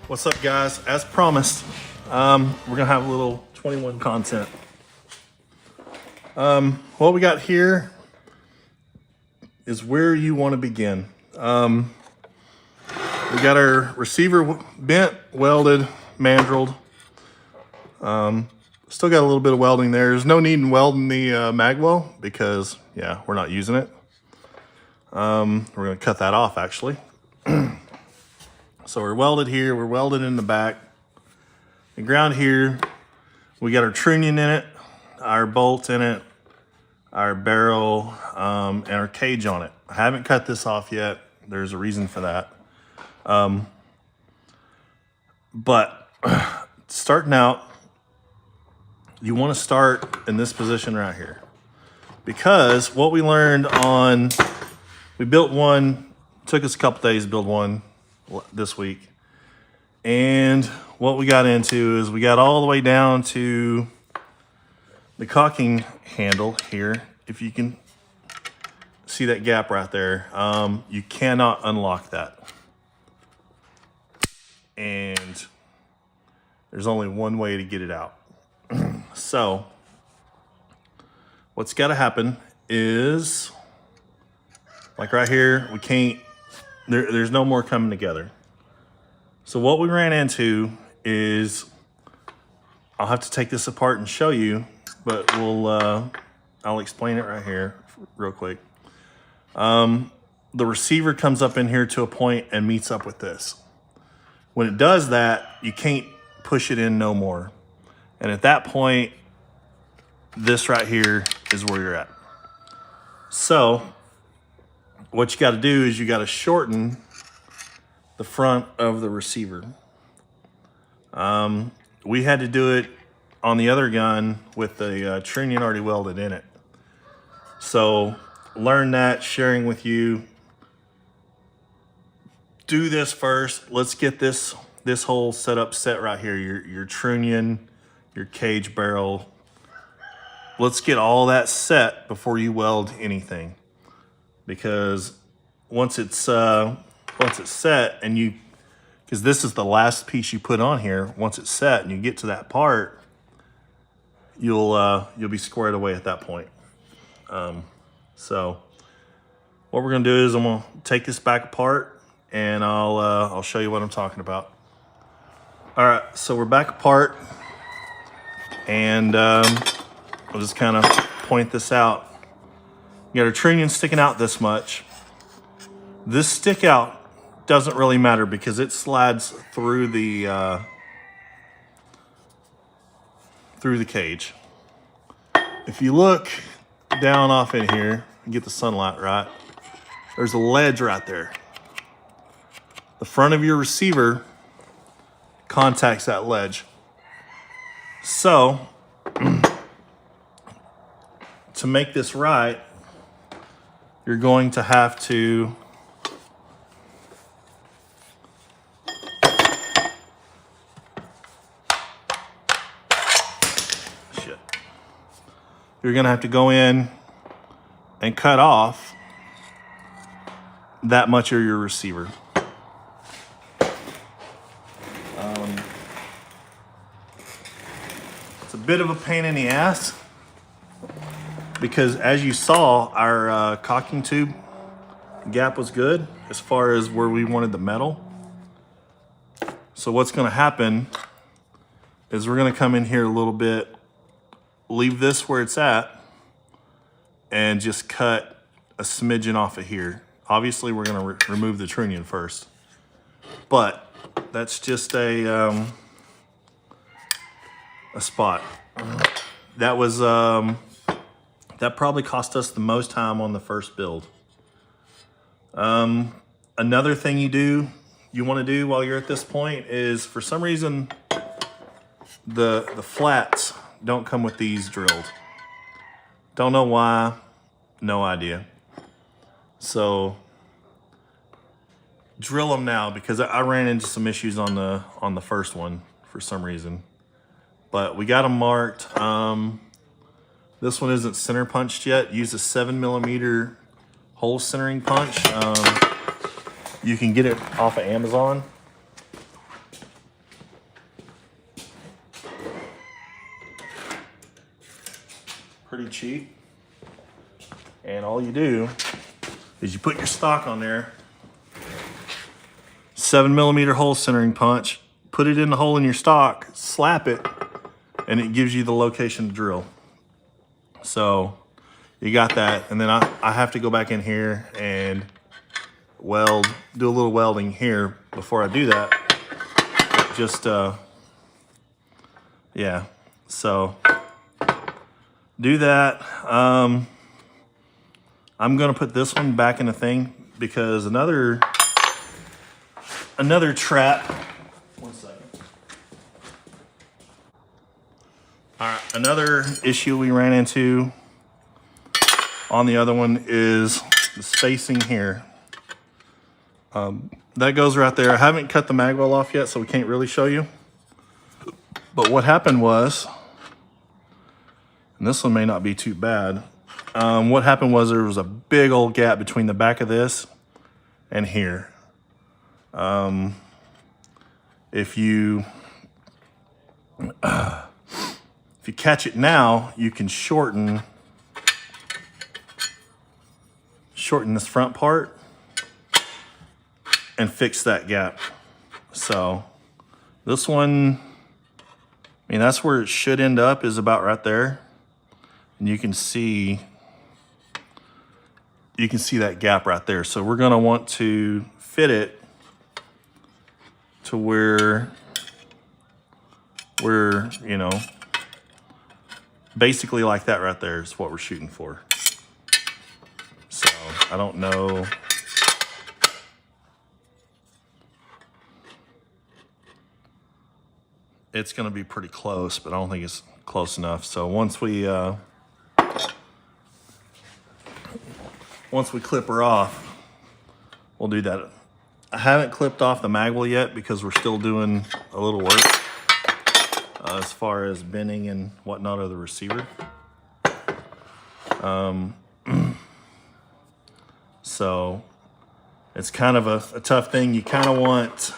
What's up, guys? As promised, we're gonna have a little 21 content. What we got here is where you want to begin. We got our receiver bent, welded, mandreled. Still got a little bit of welding there. There's no need in welding the mag well because, yeah, we're not using it. We're gonna cut that off actually. So we're welded here, we're welded in the back. The ground here, we got our trunnion in it, our bolt in it, our barrel, and our cage on it. I haven't cut this off yet. There's a reason for that. But starting out, you want to start in this position right here. Because what we learned we built one, took us a couple days to build one this week. And what we got into is we got all the way down to the caulking handle here. If you can see that gap right there, you cannot unlock that. And there's only one way to get it out. So what's got to happen is, like right here, we can't, there's no more coming together. So what we ran into is, I'll have to take this apart and show you, but I'll explain it right here real quick. The receiver comes up in here to a point and meets up with this. When it does that, you can't push it in no more. And at that point, this right here is where you're at. So what you got to do is you got to shorten the front of the receiver. We had to do it on the other gun with the trunnion already welded in it. So learn that, sharing with you. Do this first. Let's get this whole setup set right here. Your trunnion, your cage barrel. Let's get all that set before you weld anything. Because once it's set and because this is the last piece you put on here, once it's set and you get to that part, you'll be squared away at that point. So what we're gonna do is I'm gonna take this back apart and I'll show you what I'm talking about. All right, so we're back apart and I'll just kind of point this out. You got our trunnion sticking out this much. This stick out doesn't really matter because it slides through the cage. If you look down off in here and get the sunlight right, there's a ledge right there. The front of your receiver contacts that ledge. So to make this right, you're going to have to go in and cut off that much of your receiver. It's a bit of a pain in the ass because, as you saw, our caulking tube gap was good as far as where we wanted the metal. So what's going to happen is we're going to come in here a little bit, leave this where it's at, and just cut a smidgen off of here. Obviously, we're going to remove the trunnion first, but that's just a spot. That was that probably cost us the most time on the first build. Another thing you want to do while you're at this point is, for some reason, the flats don't come with these drilled. Don't know why, no idea. So drill them now, because I ran into some issues on the first one for some reason. But we got them marked. This one isn't center punched yet. Use a 7mm hole centering punch. You can get it off of Amazon. pretty cheap. And all you do is you put your stock on there, 7mm hole centering punch, put it in the hole in your stock, slap it, and it gives you the location to drill. So you got that, and then I have to go back in here and weld, do a little welding here before I do that. Just, yeah, so do that. I'm gonna put this one back in the thing because another trap. One second. All right, another issue we ran into on the other one is the spacing here. That goes right there. I haven't cut the mag well off yet, so we can't really show you. But what happened was, and this one may not be too bad. What happened was there was a big old gap between the back of this and here. If you catch it now, you can shorten this front part and fix that gap. So this one, I mean, that's where it should end up, is about right there. And you can see that gap right there. So we're gonna want to fit it to where we're, you know, basically like that right there is what we're shooting for. So I don't know. It's gonna be pretty close, but I don't think it's close enough. So once we clip her off, we'll do that. I haven't clipped off the magwell yet because we're still doing a little work as far as bending and whatnot of the receiver. So it's kind of a tough thing. You kind of want,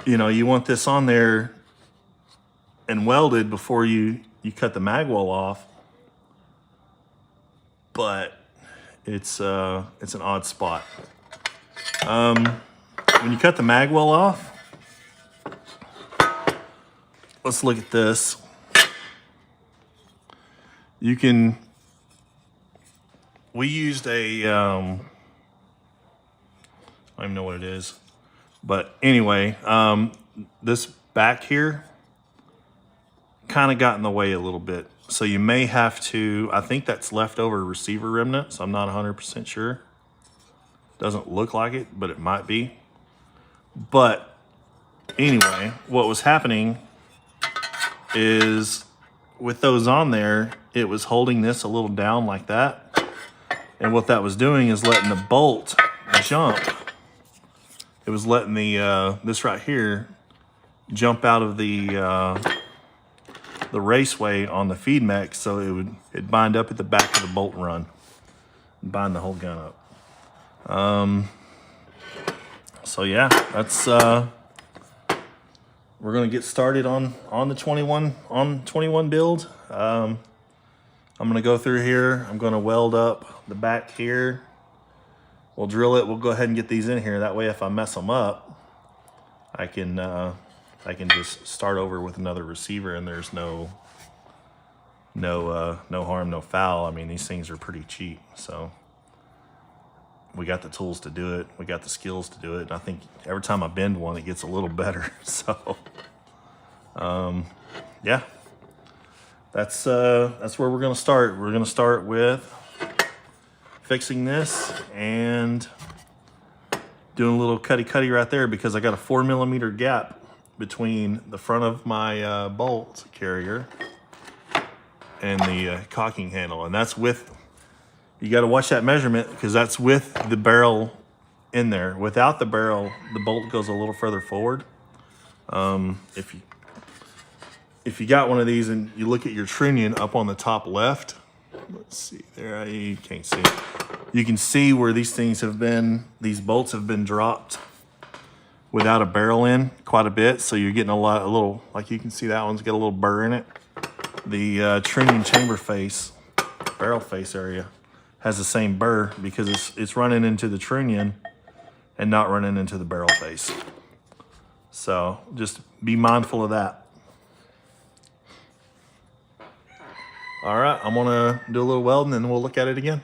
you know, you want this on there and welded before you cut the magwell off. But it's an odd spot. When you cut the magwell off, let's look at this. You can, we used a, I don't even know what it is, but anyway, this back here kind of got in the way a little bit. So you may have to, I think that's leftover receiver remnant, so I'm not 100% sure. Doesn't look like it, but it might be. But anyway, what was happening is with those on there, it was holding this a little down like that. And what that was doing is letting the bolt jump. It was letting the, this right here jump out of the raceway on the feed mech, so it'd bind up at the back of the bolt and run and bind the whole gun up. So yeah, that's we're gonna get started on the 21 build. I'm gonna go through here. I'm gonna weld up the back here. We'll drill it. We'll go ahead and get these in here. That way, if I mess them up, I can just start over with another receiver, and there's no harm, no foul. I mean, these things are pretty cheap, so we got the tools to do it. We got the skills to do it. And I think every time I bend one, it gets a little better. So, yeah, that's where we're gonna start. We're gonna start with fixing this and doing a little cutty right there, because I got a 4mm gap between the front of my bolt carrier and the cocking handle. And that's with, you got to watch that measurement, because that's with the barrel in there. Without the barrel, the bolt goes a little further forward. If you got one of these and you look at your trunnion up on the top left, let's see there, you can't see it. You can see where these things have been, these bolts have been dropped without a barrel in quite a bit. So you're getting a little, like you can see that one's got a little burr in it. the trunnion chamber face, barrel face area has the same burr because it's running into the trunnion and not running into the barrel face. So just be mindful of that. All right, I'm gonna do a little welding and we'll look at it again.